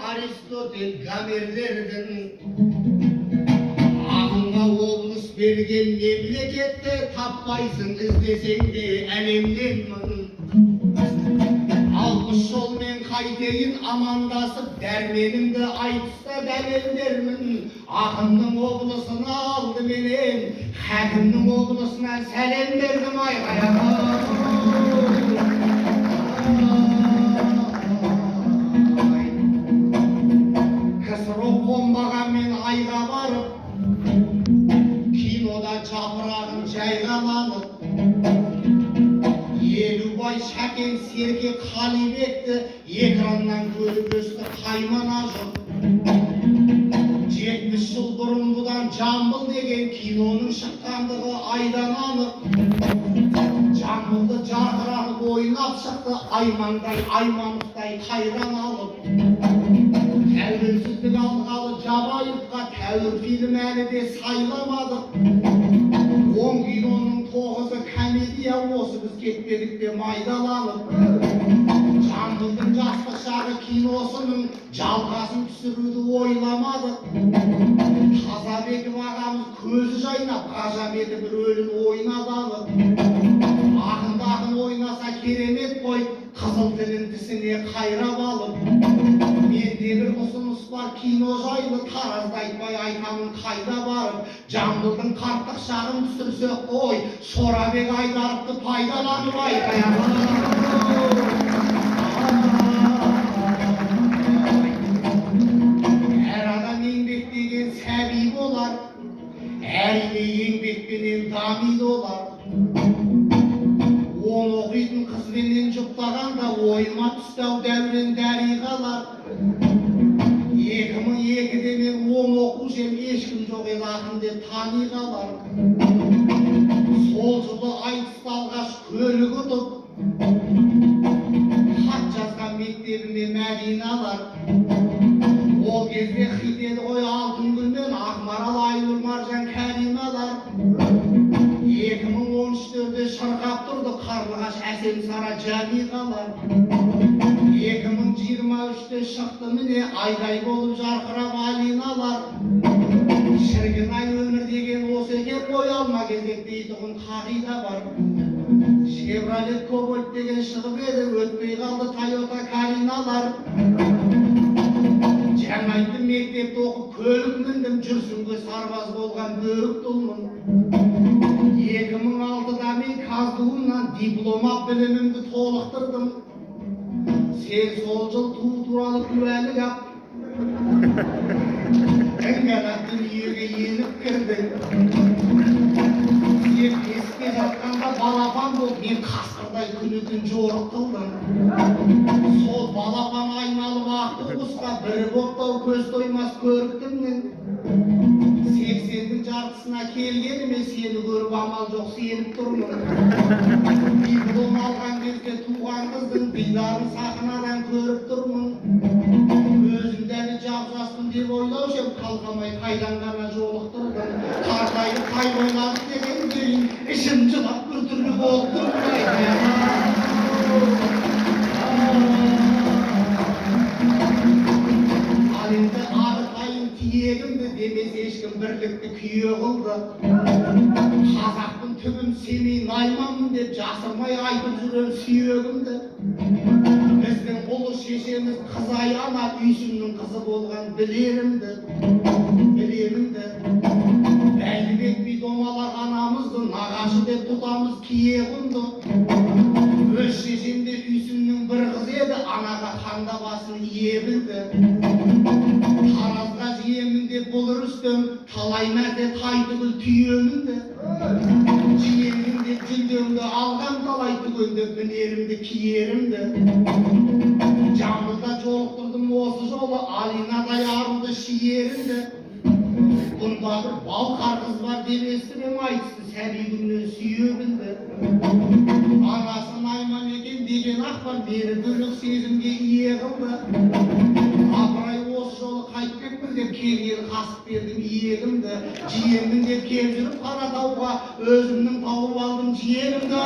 Aristotel Gamerlerden Ağına облыс берген memlekette tapпайсың іздесең де әлемденмін. Алпыс жолмен қайтейін амандасып дәрменімді айтыста дәлелдермін. Ақынның облысына алдыменен хәкімнің облысына сәлем бердім КСРО қонбағанмен айға барып, кинода жапырағын жайған алып, Елубай, Шәкен, Серке, Қалибекті экраннан көріп өсті қаймана жұрт. 70 жыл бұрын бұдан Жамбыл деген киноның шыққандығы айдан анық. Жамбылды жарқыратып ойнап шықты, Аймандай, Аймановтай қайран алып. Тәуелсіздік алғалы Жабаевқа тәуір фильм әлі де сайламадық. 10 киноның 9-ы комедия, осы біз кетпедік те майдаланып. Жамбылдың жастық шағы киносының жалғасын түсіруді ойламадық. Тазабеков ағамыз көзі жайнап, ғажап еді бір өлін ойнадалық. Ақын ойнаса керемет қой, қызыл тілін тісіне қайрап алып. Менде бір ұсыныс бар кино жайлы, таразды айтпай айтамын қайда барып. Жамбылдың қарттық шағын түсірсек қой, Шорабек Айдаровты пайдаланып айтайық. Әр адам еңбек деген сәби болар, әрине еңбекпенен дамиды олар. Он оқитын қызбенен жұптағанда ойыма түсті ау дәурен дариғалар. 2002-де мен 10 оқушым, ешкім жоқ еді ақын деп тани қалар. Сол жылы айтысты алғаш көлік ұтып, хат жазған мектебіме Мәдиналар. Ол кезде хит еді ғой Алтын гүл мен Ақмарал, Айнұр, Маржан, Кәрималар. 2013-те шырқап тұрды Қарлығаш, Әсем, Сара, Жамиғалар. 2023-те шықты міне айдай болып жарқырап Алиналар. Шіркін-ай, өмір деген осы екен қой, алма кезек дейтұғын қағида бар. Шевролет Кобальт деген шығып еді, өтпей қалды Тойота Калиналар. Жаңайтын мектепті оқып көлік міндім, жүрсінге сарбаз болған бөрік тұлмын. 2006-да мен Каздуымнан дипломат білімімді толықтырдым. Сен сол жыл туу туралы куәлік ап, іңгәлап дүниеге еніп кірдің. Сен еске жатқанда балапан болып, мен қасқырдай күні-түн жорық қылдым. Сол балапан айналып автобусқа бірі боқтау көз тоймас көріктімнің. 80-дің жартысына келгеніме сені көріп амал жоқ сеніп тұрмын. Диплом алған кезде туған қыздың дидарын сахнадан көріп тұрмын. Өзімді әлі жап-жаспын деп ойлаушым, қалқамай қайдан ғана жолықтырдым. Қартайып қай ойладық деген кейін ішім жылап біртүрлі болып тұрмын. Ал енді арқайын тиегімді демес ешкім бірлікті күйе қылды. Қазақтың түбім Семей Найманмын деп жасырмай айтып жүрем сүйегімді. Біздің ұлы шешеміз Қызай ана үйсіннің қызы болған білерімді. Бәйдібек би домалақ анамызды нағашы деп тұтамыз кие құнды. Өз шешемде үйсіннің бір қыз еді, анаға қанда басын ие білді. Таразға жиемін деп бұл Рүстем, талай мәрте Тайтүгіл түйемінді. Жиемін деп жүлдемді алған талай түгендеп мінерімді киерімді. Жамбылда жолықтырдым осы жолы, Алинадай аруды шиерімді. Бұнда бір балқар қыз бар деместім айтысты, сәби күннен сүйе білді. Анасы Найман екен деген ақпар мені бүлік сезімге ие қылды. Апырай осы жолы қайтпекпін деп келген қасып бердім иегімді. Жиемін деп келіп жүріп Қаратауға өзімнің тауып алдым жиенімді.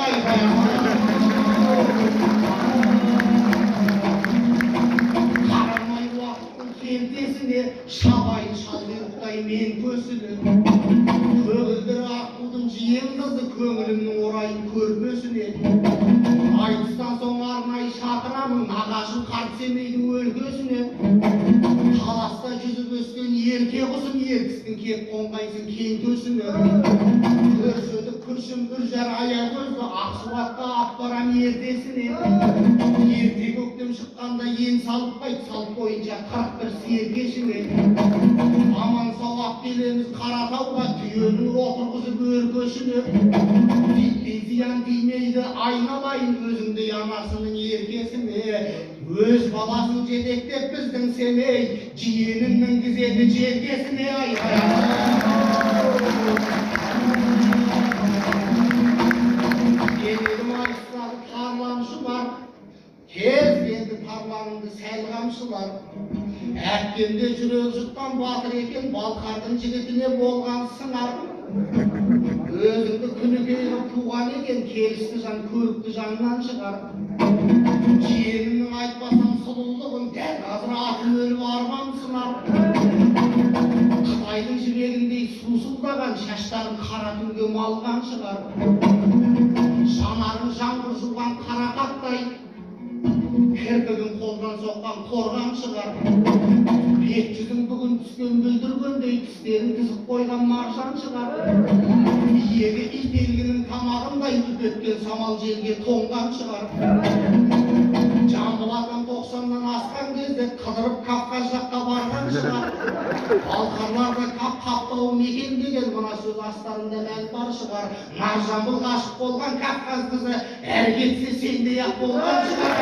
Қарамай уақыттың шабайын шалқұйрықтай мен көсілі. Көгілдір аққудың жиен қызы көңілімнің орайын көрмесіне. Айтыстан соң арнайы шақырамын нағашым қарт семейдің өлкесіне. Таласта жүзіп өскен ерке құсым ертістің кеп қонғайсың кең төсіне. Көрсетіп күршім бір жар аяқ көзді Ақсуатқа ап барам ертесіне. Ерте көктем шыққанда ен салып қайт салып бойынша 41 сиыр кешіне. Аман сау ап келеміз Қаратауға түйенің отырғызып өркешіне. Титтей зиян тимейді айналайын өзіңді анасының еркесіне. Өз баласын жетектеп біздің Семей жиенін мінгізеді желкесіне. Денелім айыстағы тарланшылар, тез келді тарланыңды сәл қамшылар. Әпкемде жүрек жұтқан батыр екен, Балқардың жігітіне болған сыңар. Өзіңді күнікей қып туған екен, келісті жан көрікті жаннан шығар. Жиенімнің айтпасам сұлулығын, дәл қазір атым өліп арман сынар. Қытайдың жібегіндей сусылдаған, шаштарын қара түнге малған шығар. Жанарын жаңбыр жуған қарақаттай, кірпігін қолдан соққан қорған шығар. Бет жүзің бүгін түскен бүлдіргендей, тістерін тізіп қойған маржан шығар. Иегі ителгінің тамағындай өткен самал желге тоңған шығар. Жамбыл адам 90-нан асқан кезде қыдырып Кавказ жаққа барған шығар. Балқарларда қаптауы мекен деген мына сөз астарында мән бар шығар. Маржамбыл ғашық болған Кавказ қызы әр кетсе сендей-ақ болған шығар.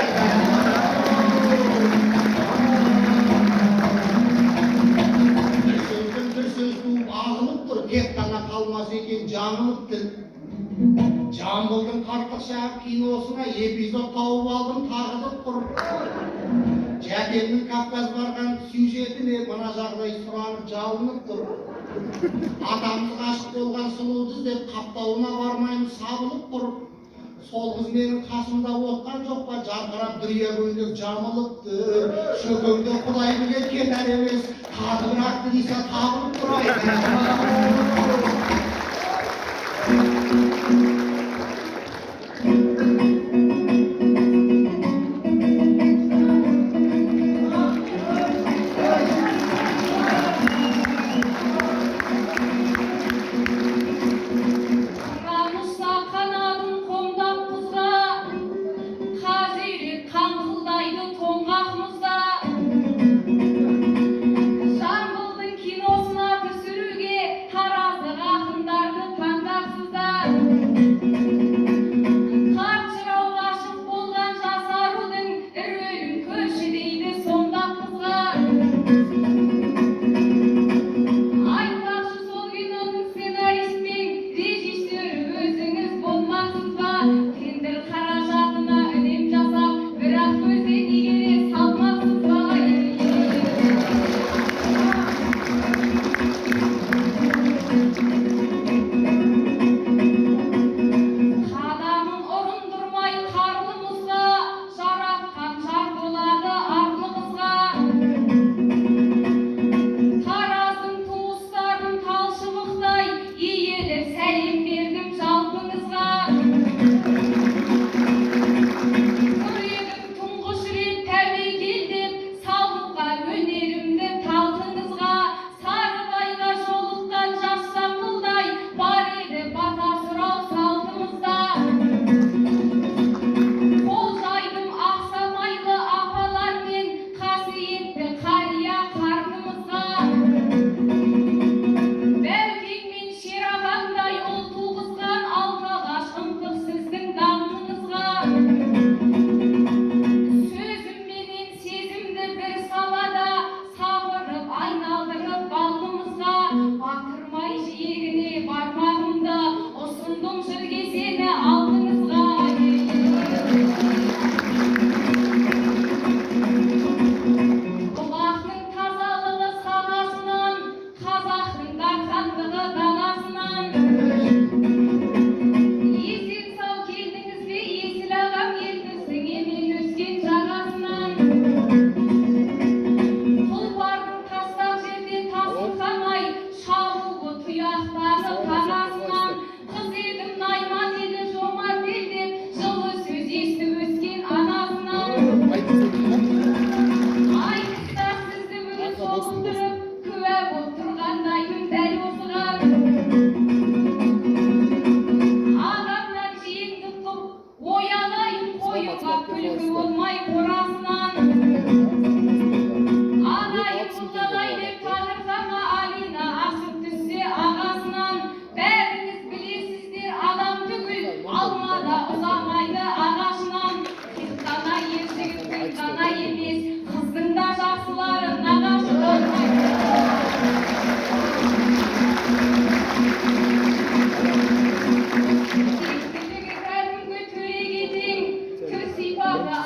Bir söz tuğup ağılıp dur, tek tana kalmaz eкен жаңылып тіл. Жамбылдың қарттық шақ киносына эпизод тауып алдым тағылып тұр. Жәкемнің Кавказ барған сюжетіне мына жағдай сұранып жалынып тұр. Атамыз ғашық болған сұлуды іздеп қаптауына бармаймыз сабылып тұр. Сол қыз менің қасымда отқан жоқ па, жарқырап дүрия көйлек жамылыпты. Шөкеңде құдай білет кетер емес, тағы бір актриса табылып тұрайын. Жамбылдың киносына түсіруге таразы қақында Uyku olmay korasından Anayı buldalay dep tanırsama Alina asıp düşse ağasından Bäriniz bilisizdir adam tügül almada uzamaydı ağaçından Kızgana yersiz kızgana emes kыздың da жақсылары нағашы болмайды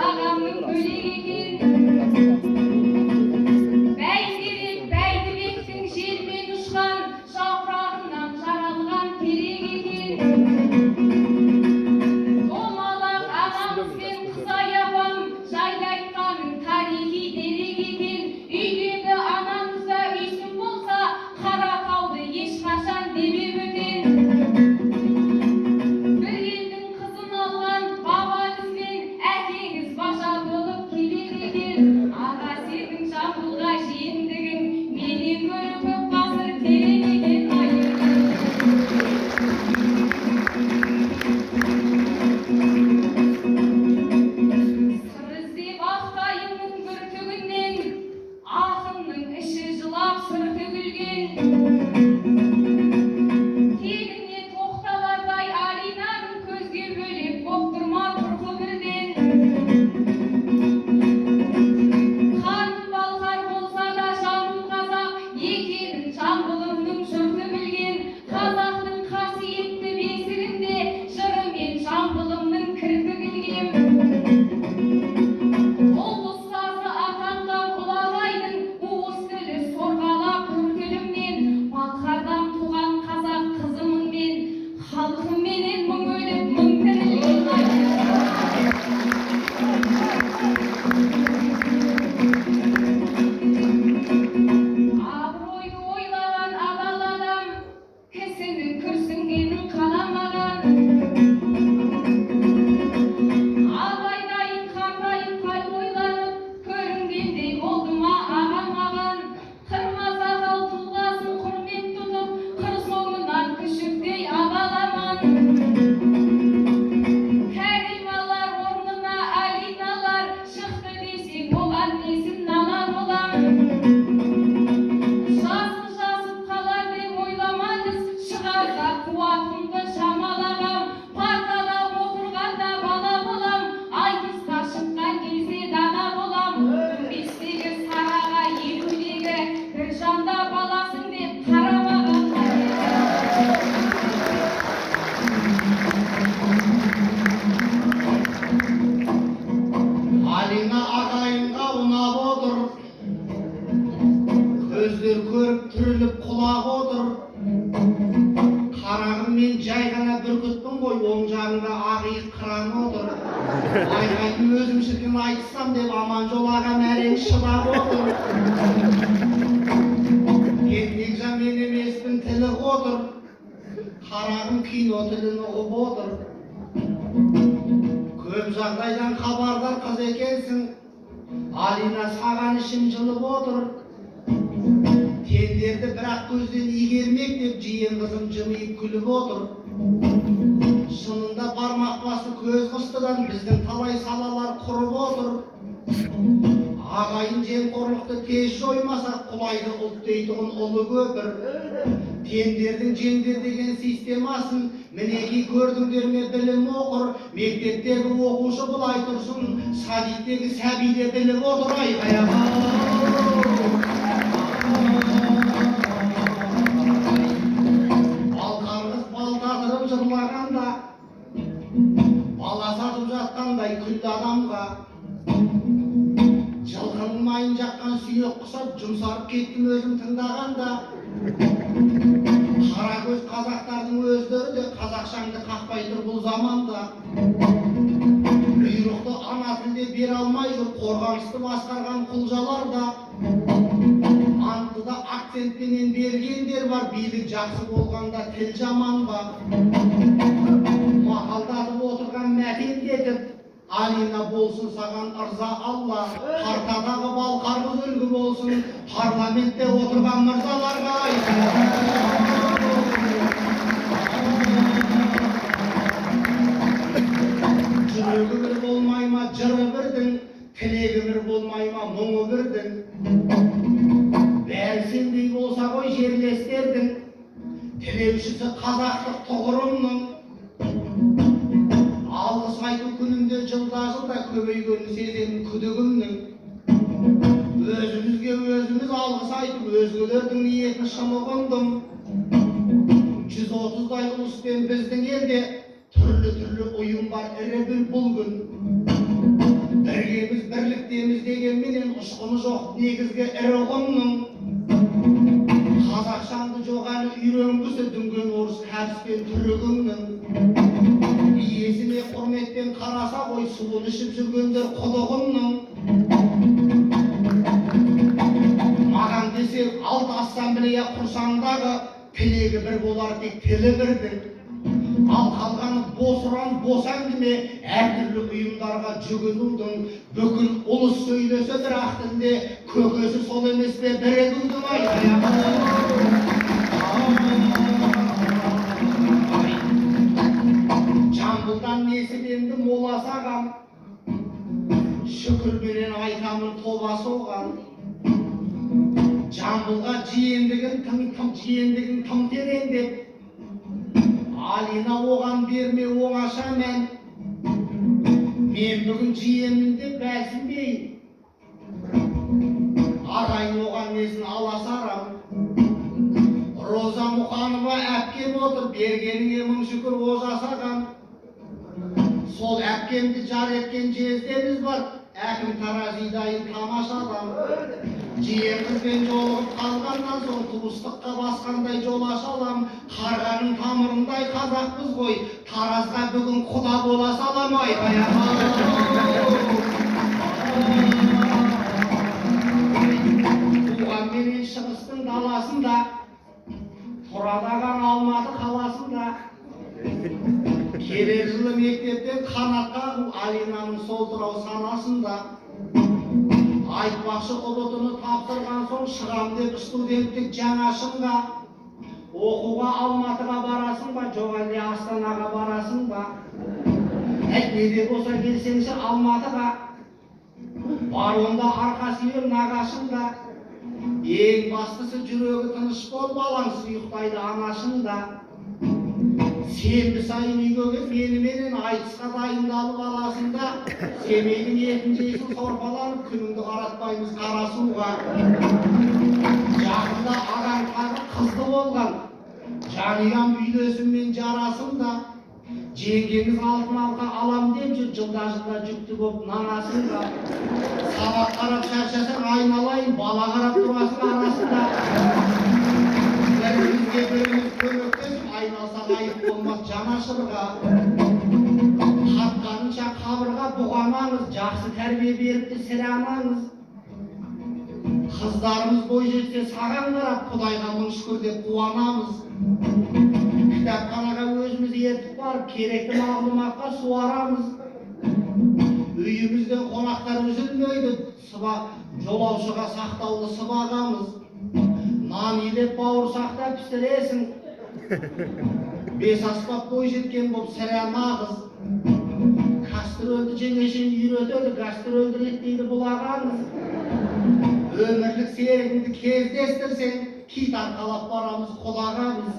Ağamның bölек екен Бәйдерек Бәйдібектің желмен ұшқан жапырағынан жаралған терек екен Домалақ анамыз бен Қызай апам жайлы айтқаның тарихи дерек екен Үйдегі анамызда үйсін болса Қаратауды ешқашан демеп өтен Bir елдің қызын алған бабаңызбен әкеңіз бажа болып келер екен аға сенің жамбылға жиендігің менен гөрі көп ғасыр терең екен сыр іздеп ақтайымның бір түгінен ақынның іші жылап сыр төгілген тегіне тоқталардай Алинаның көзге бөлек боп тұрма тұрқы бірден қаным балқар болса да жаным қазақ екенін жамбылымның жұрты білген қазақтың қасиетті бесігінде жыры мен жамбылымның кірпігілген ұл ұстазы атанған ұлағайдың уыз тілі сорғалап күркілімнен балқардан туған қазақ қызымын мен халқыменен мың өліп мың тірілген абыройды ойлаған адал адам кісінің күрсінгенін қаламаған абайдайын қартайып қай ойланып көрінгендей болды ма ағам маған қырма сақал тұлғасын құрмет тұтып қыр соңынан күшіктей абаламан кәрималар орнына Алиналар шықты десең оған несін нала болам жасып қалар деп ойламаңыз шығарда қуатымды шамалағам партада отырғанда бала болам айтысқа шыққан кезде дана болам 15-тегі сараға 50-дегі бір жанда баласың деп қарамаған Алина ағайынға ұнап отыр көздер көріп түріліп құлақ отыр қарағым мен жай ғана бүркітпін ғой оң жағында ақиық қыран отыр айғайды өзім шіркін айтсам деп Аманжол ағам әрең шыдап отыр Бекнекжан мен емеспін тілі отыр қарағым кино тілін ұғып отыр көп жағдайдан хабардар қыз екенсің Алина саған ішім жылып отыр тендерді бірақ көзден игермек деп жиен қызым жымиып күліп отыр шынында бармақ басы көз қыстыдан біздің талай салалар құрып отыр ағайын жемқорлықты тез жоймасақ құлайды ұлт дейтұғын ұлы көпір тендердің жеңдер деген системасын мінеки көрдіңдер ме білім оқыр мектептегі оқушы былай тұрсын садиктегі сәби де біліп отыр балқарғыз бал татырып жырлағанда бала сатып жатқандай күлді адамға жылқының майын жаққан сүйек құсап жұмсарып кеттім өзім тыңдағанда қара көз қазақтардың өздері де қазақшаңды қақпай тұр бұл заманда бұйрықты ана тілде бере алмай жүр қорғанысты басқарған құлжалар да антыда акцентпенен бергендер бар билік жақсы болғанда тіл жаман ба мақалдатып отырған мәтендетіп Алина болсын саған ырза Алла қартадағы балқарғыз үлгі болсын парламентте отырған мырзаларға жүрегі бір болмай ма жыры бір köbeygönünü sezenin küdügümnün. Özümüzge özümüz algыс aytıp özgölerdin niyetini şamagandym. 130 uluspen bizdin elde türlü uyum var ere bir bulgun. Birgemiz birlikdemiz degen menen uşkuny jok negizge eregonnun. Kazakşandy jogany üýrengüse düngen orus häpspen türegünün. İyesine hurmetden karasa koy suwun içip жүрgender kodogunun. Magan desek alt assambleya kursaňdagy tilegi bir bolar tek tili birdir. Al kalgany bosuran bosaňdymy ertürlü uyumlarga jügünüdün bükül ulus söýlese bir aktinde kökesi sol emespe beregündüm aytaya. Jambuldan nesibendi molası agam şükür bilen aytamın tobası oğan. Jambulga jiýendigin tym tereň dep Alina oğan berme oňaşa men bugün jiýenmin dep bäsinbeýin. Agaýyn oğan nesin alasaram. Roza Muhanova äpkem oturup bergeniňe ming şükür ozasagam. Sol äpkemdi jar etken jezdemiz bar. Äkim Tarazidaýyn tamaşadam. Jiýenimizden jolup kalgandan soň tuğustykka baskanday jolaşalam. Karganyň tamyrynday kazakpyz goý. Tarazga bugün Huda bola salam aytaya. Ugan menen Şygystyň dalasynda Turadagan Almaty kalasynda keler ýyly mektepden kanatga Alinanyň solduraw sanasynda Aytbakçy obotuny tapdyrgan soň şygam dep studentlik jaňaşynda okuga Almatyga barasynba jok elde Astanaga barasynba nede bolsa kelseňçi Almatyga baronda arkasy ýer nagaşynda eň bastysy jüregi tynyş bolup alaňsy ýukdaýdy anaşynda Senbi sayın üýge gelip meni menen aýdyska daýyndalyp alasynda Semeyniň ýetinjeýsi sorpalanyp günüňdi garatmaýmyz kara suwga. Jagynda agaň kary kızdy bolgan. Janýam büýlesin men jarasynda jengeniz altyn alka alam dep jylda jükdi bolup nanasynda. Sabak garap çarşasaň aýnalayyn bala garap durasyň arasynda. Birimiz kömekleşip aýnalsak aýyp bolmaz janaşyrga. Hatkanynça kabırga bugamaňyz, jaksy terbiýe beripdi seramaňyz. Kızlarımız boy jetse sagan garap Hudaýga ming şükür dep kuwanamyz. Kitapkanaga özümüz ýetip baryp kerekli maglumatga suwaramyz. Üýümizden konaklar üzülmeýdi, jolawçyga saktawly sybagamyz. Nan ýilep bawursakda pişiresin. Beş asbap boy jetken bolup seramagyz. Gastroldy jeňeşin ýüreteli, gastroldy etdiýdi bulaganyz. Ömürlük serigindi kezdestirsen, kit arkalap baramyz kulaganyz.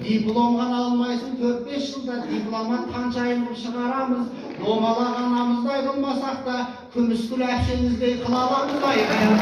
Diplomgan almaýsyň 4-5 ýylda diplomat kançaýyn bolup çygaramyz. Domalagan namyzdaý kılmasak da, kümüskül äpşeňizdeý kılalamyz aýgaýar.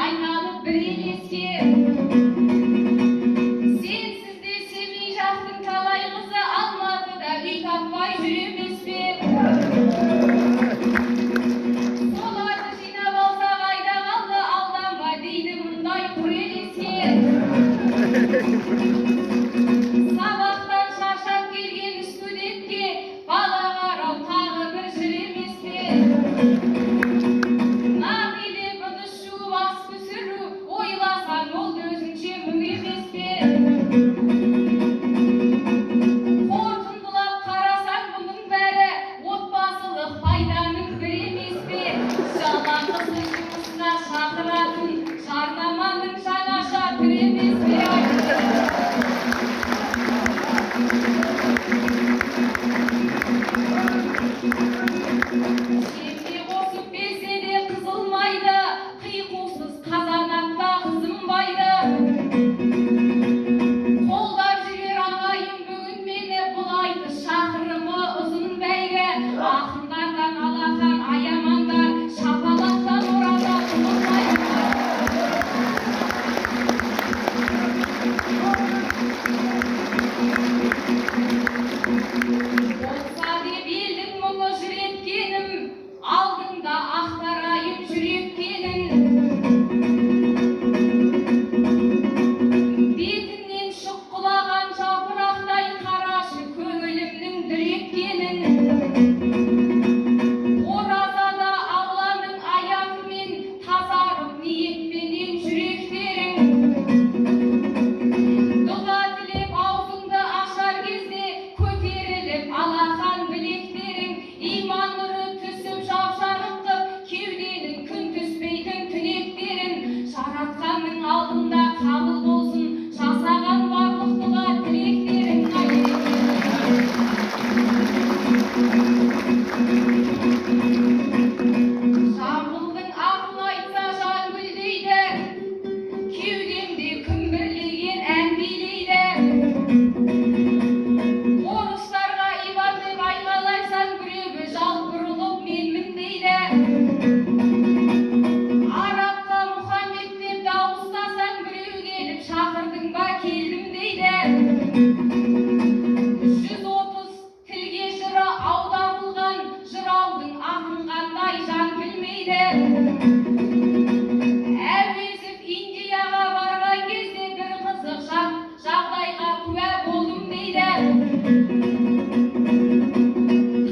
Aynalıp bir eski Sensiz de sevmey jaktın talayımızı Almadıda üy tapmay jüremiz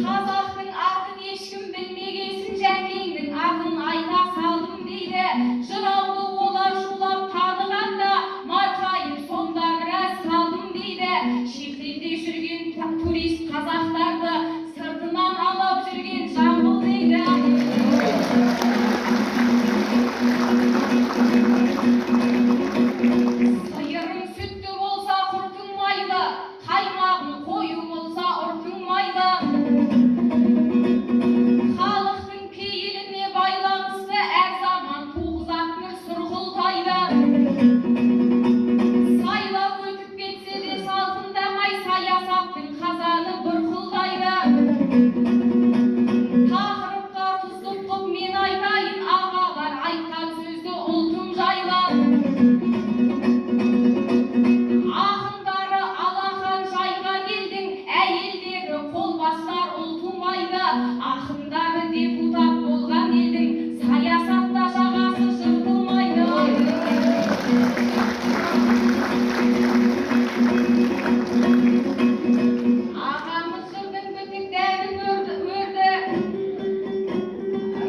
Қазақтың атын ешкім білмегесін, жәкеңнің атын айта салдым дейді. Жырауды олар шулап танығанда, марқайып сонда біраз қалдым дейді. Шетелде жүрген турист қазақтарды сыртынан алып жүрген Жамбыл дейді. Сиырың сүтті болса құртың майлы, қаймағың қою болса ұртың майлы. Халықтың пейіліне байланысты әр заман туғызатын сұрғылтайды. Сайлау өтіп кетсе де салтындамай, саясаттың қазаны бұрқылдайды. Тақырыпқа тұздық қып мен айтайын, ағалар айтқан сөзді ұлтым жайлы. Ақындары алақан жайған елдің, әйелдері қолбасшылар ұлтумайды. Ақындары депутат болған елдің, саясатта жағасы жыртылмайды. Ағамыз жырдың бітік дәнін өрді,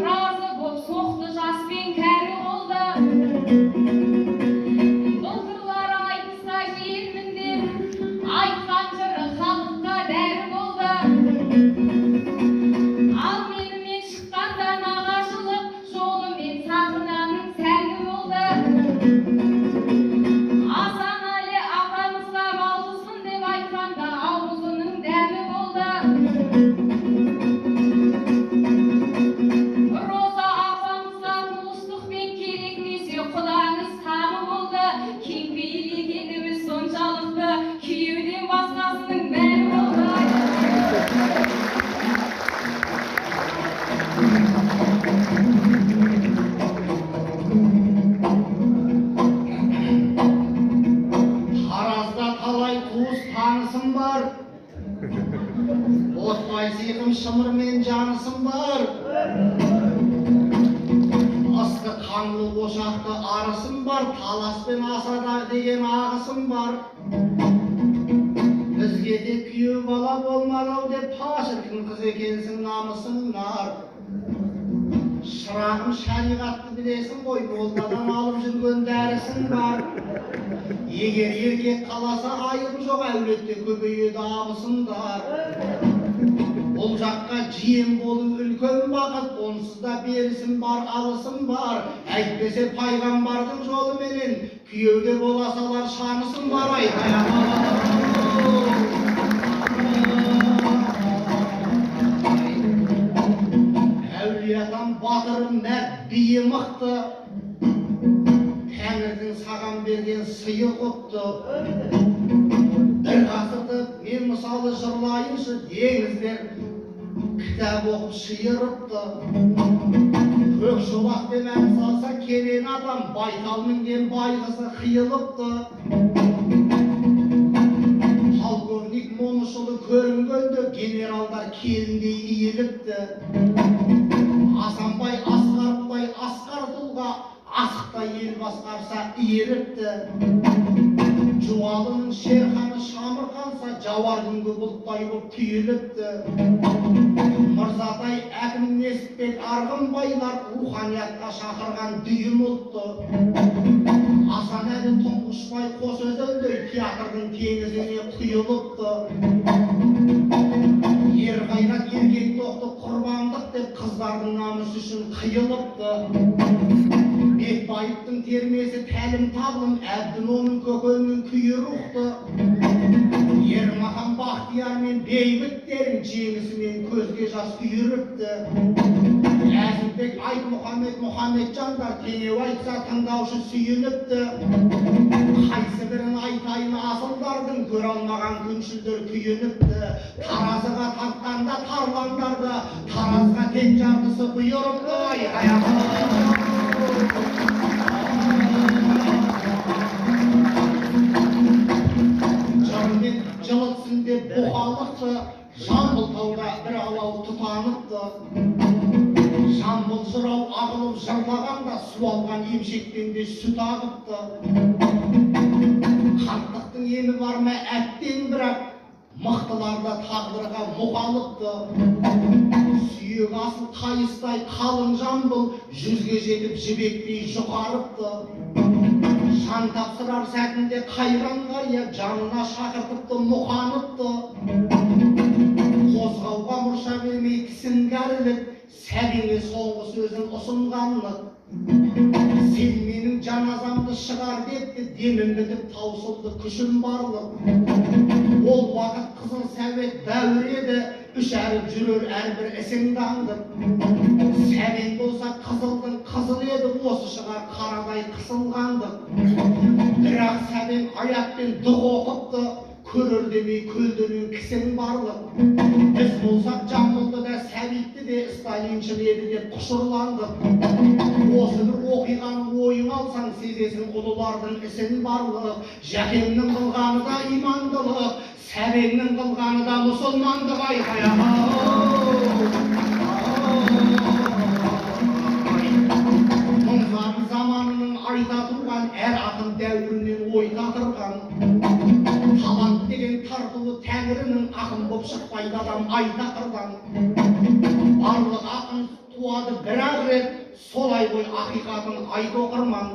разы боп соқты жаспен кәрі болды. Былтырлары айтыса желміндер, айтқан жыры халыққа дәрі болды. Ал менімен шыққанда нағашылық, жолымен сахнаның сәні болды. Асанәлі ағамызға балдызбын деп айтқанда аузының дәмі болды. Роза апамызға туыстықпен керек десе құдаңыз тағы болды. Кең пейіл екеніміз соншалықты, күйеуден басқасының бәрі болды. Таразда талай туыс танысым бар. Отбай сиқым шымырмен жанысым бар. Асты қаңлы ошақты арысым бар. Таласпен асада деген ағысым бар. Бізге де күйеу бала болмағау деп, шіркін қыз екенсің, намысың нар. Шырағым шариғатты білесің ғой, молдадан алып жүрген дәрісің бар. Егер еркек қаласа айыбы жоқ, әулетте көбейеді абысыңдар. Бұл жаққа жиен болу үлкен бақыт, онсыз да берісім бар, алысым бар. Әйтпесе пайғамбардың жолыменен күйеуде боласалар шанысым бар. Әулиятам батырым мәрт биі мықты, Тәңірдің саған берген сыйы құтты. Бір ғасырды мен мысалы жырлайыншы, деңіздер кітап оқып шиырыпты. Көкшолақ деп ән салса керен адам, Байтал мінген байғысы қиылыпты. Полковник Момышұлы көрінгенде генералдар келіндей иіліпті. Асанбай Асқаровтай асқар тұлға, асықта ел басқарса иіріпті. Жуалының Шерханы шамырқанса, жауар күнгі бұлттай боп түйіліпті. Мырзатай әкім Несіпбек Арғынбайлар руханиятқа шақырған дүйім ұлтты. Асанәлі Тұңғышбай Қосөзелдей театрдың теңізіне құйылыпты. Ер қайрат еркек тоқты құрбандық деп қыздардың намысы үшін қиылыпты. Бекбайыптың термесі тәлім табылым, Әбдімомын Көкөлінің күйі рухты. Ермахан Бақтияр мен бейбіттерін жеңісімен көзге жас үйіріпті. Әзімбек Айтмұхамед Мұхамеджандар теңеу айтса тыңдаушы сүйініпті. Қайсы бірін айтайын асылдардың, көр алмаған күншілдер күйініпті. Таразыға тартқанда тарландарды, таразға тең жартысы бұйырыпты. Жырмен жылытсын деп бұқалықты, Жамбыл тауда бір алау тұтаныпты. Жамбыл жырау ағылып жырлағанда, суалған емшектен де сүт ағыпты. Қарттықтың емі бар ма әттен бірақ, Мықтыларда тағдырға мұқалыпты. Сүйек асыл қайыстай қалың жамбыл жүзге жетіп жібектей жұқарыпты. Жан тапсырар сәтінде қайран қария жанына шақыртыпты, мұқаныпты. Қозғауға мұрша бермей тісін кәрілік, сәбеңе соңғы сөзін ұсынғанлық. Сен менің жаназамды шығар депті, демім бітіп таусылды күшім барлық. Ол уақыт қызыл сәует дәуір еді, үш әріп жүрер әрбір ісіңді аңдып. Сәбең болса қызылдың қызыл еді, осы шығар қарадай қысылғандық. Бірақ сәбең аяқпен дұқ оқыпты, көрер демей көлденең кісің барлық. Біз болсақ жамбылды да сәбитті де сталиншіл еді деп құшырландық. Осы бір оқиғаның ойын алсаң сезесің ұлылардың ісін барлық. Жәкеңнің қылғаны да имандылық, сәбеңнің қылғаны да мұсылмандық. Айқая мұңғар заманының айта тұрған, әр ақын дәуірінен ой татырған. Талант деген тартуы тәңірінің, ақын боп шықпайды адам айта қырдан. Барлық ақын туады бір-ақ рет, солай ғой ақиқатын айт оқырман.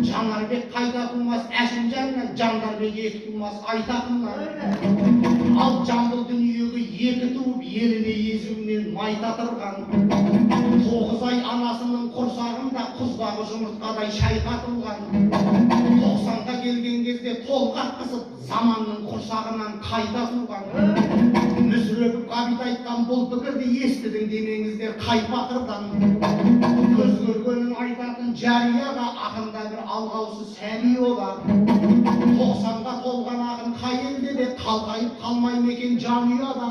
Жанарбек қайда тумас Әшімжаннан, Жандарбек екі тумас Айтақыннан. Ал жамбыл дүниеге екі туып, еліне езуінен май татырған. 9 ай анасының құрсағында құздағы жұмыртқадай шайқатылған. 90-ға келген кезде толғақ қысып, заманның құрсағынан қайта туған. Мүсірепов ғабит айтқан бұл пікірді естідің демеңіздер қай батырдан. Көз көргенін айтатын жарияға, ақында бір алғаусыз сәби ола. 90-ға толған ақын қай елде де қалқайып қалмай мекен жанұяда.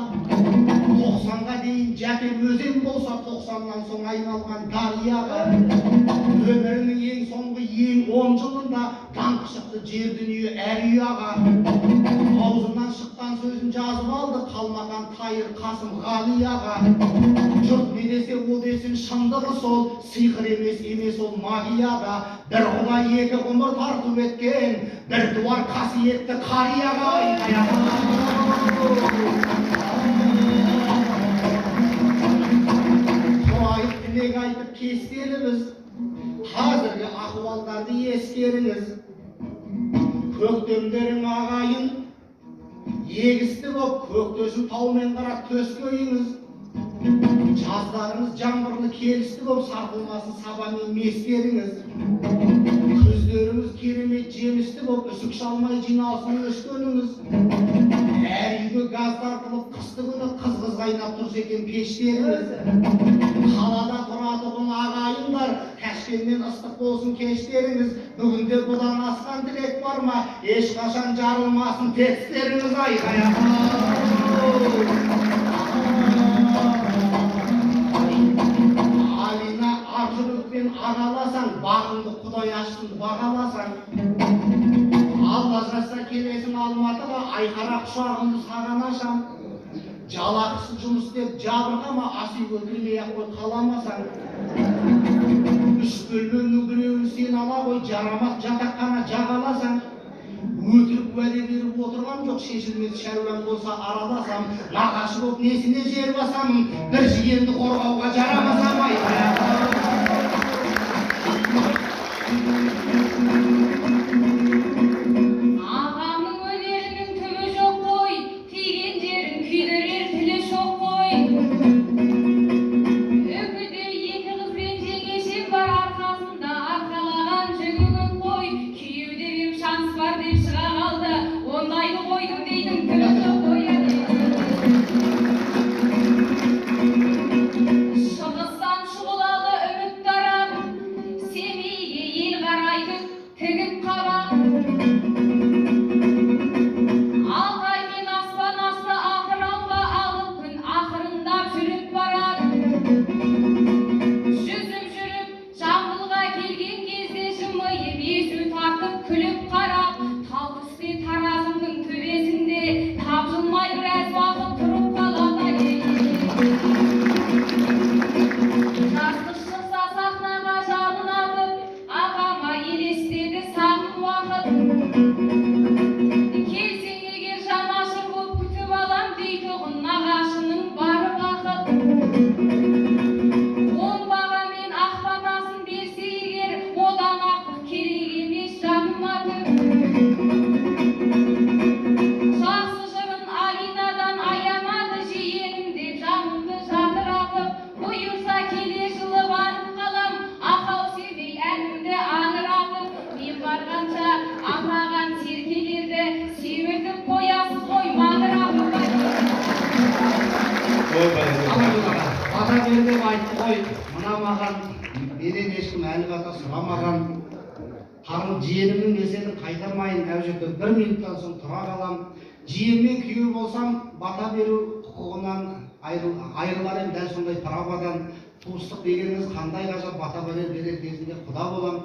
90-ға дейін Жәкең өзен болса, 90-нан соң айналған дарияға. Өмірінің ең соңғы 10 жылында даңқы шықты жер дүние әр ұяға. Аузынан шыққан сөзін жазып алды қалмаған Тайыр Қасым Ғалияға. Жұрт не десе о десін, шындығы сол, сиқыр емес ол магияда. Бір құдай екі ғұмыр тарту еткен, бір туар қасиетті қарияға. Туайып тілек айтып кестеліміз, қазіргі ахуалдарды ескеріңіз. Көктемдерің ағайын егісті боп, көктесін таумен қарап төскейіңіз. Жаздарыңыз жаңбырлы келісті боп, сарқылмасын сабанмен местеріңіз. Күздеріңіз керемет жемісті боп, үсік шалмай жиналсын өскеніңіз. Әр үйге газ тартылып, қысты күні қыз қайнап тұрса екен пештеріңіз. Қалада тұратұғын ағайындар, Ташкеннен ыстық болсын кештеріңіз. Бүгінде бұдан асқан тілек бар ма? Ешқашан жарылмасын текстеріңіз. Айқая Алина Ақжүрекпен ағаласаң, бағыңды Құдай аштың бағаласаң. Алла жазса келесің Алматыға, айқара құшағымды саған ашам. Жалақысы жұмыс деп жабырқама, ас үйге кірмей-ақ қой қаламасаң. 3 бөлменің біреуін сен ала қой, жарамақ жатақхана жағаласаң. Өтірік уәде беріп отырған жоқ, шешілмес шаруам болса араласам. Нағашы боп несіне жер басамын, бір жиенді қорғауға жарамасам. Ағамның өнерінің түбі жоқ қой, тиген жерін күйдірер тілі жоқ қой. Үкіде 2 қызбен жеңешем бар, арқасында арқалаған жүгігін қой. Күйеуде бем шанс бар деп шыға қалды, ондайды қойдым дейтін тілі жоқ қой. Шығыстан шұғылалы бата бер деп айтты ғой, мына маған менен ешкім әлі бата сұрамаған. Қарым жиенімнің меселін қайтармайын, әу жерде 1 минуттан соң тұра қалам. Жиенмен күйеу болсам, бата беру құқығынан айырылар ем дәл сондай правадан. Туыстық дегеніңіз қандай ғажап, бата берер кезінде құда болам.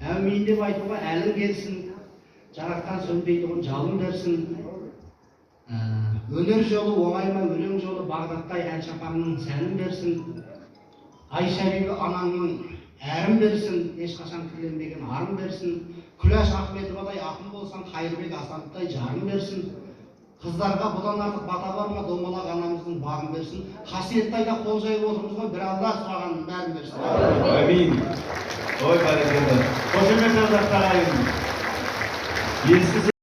Әумин деп айтуға әлің келсін, жаратқан сөнбейтұғын жалын берсін. Өнер жолы оңай ма, өлең жолы Бағдаттай ән шапанның сәнін берсін. Айша биби анаңның әрін берсін, ешқашан кірленбеген арын берсін. Күләш Ахметовадай ақын болсаң, Қайырбек Асановтай жарын берсін. Қыздарға бұдан артық бата бар ма, домалақ анамыздың бағын берсін. Қасиетті айда қол жайып отырмыз ғой, бір Алла сұрағанның бәрін берсін. Амин. Ой, бәрекелді. Қошемет ардақтар айын. Елсіз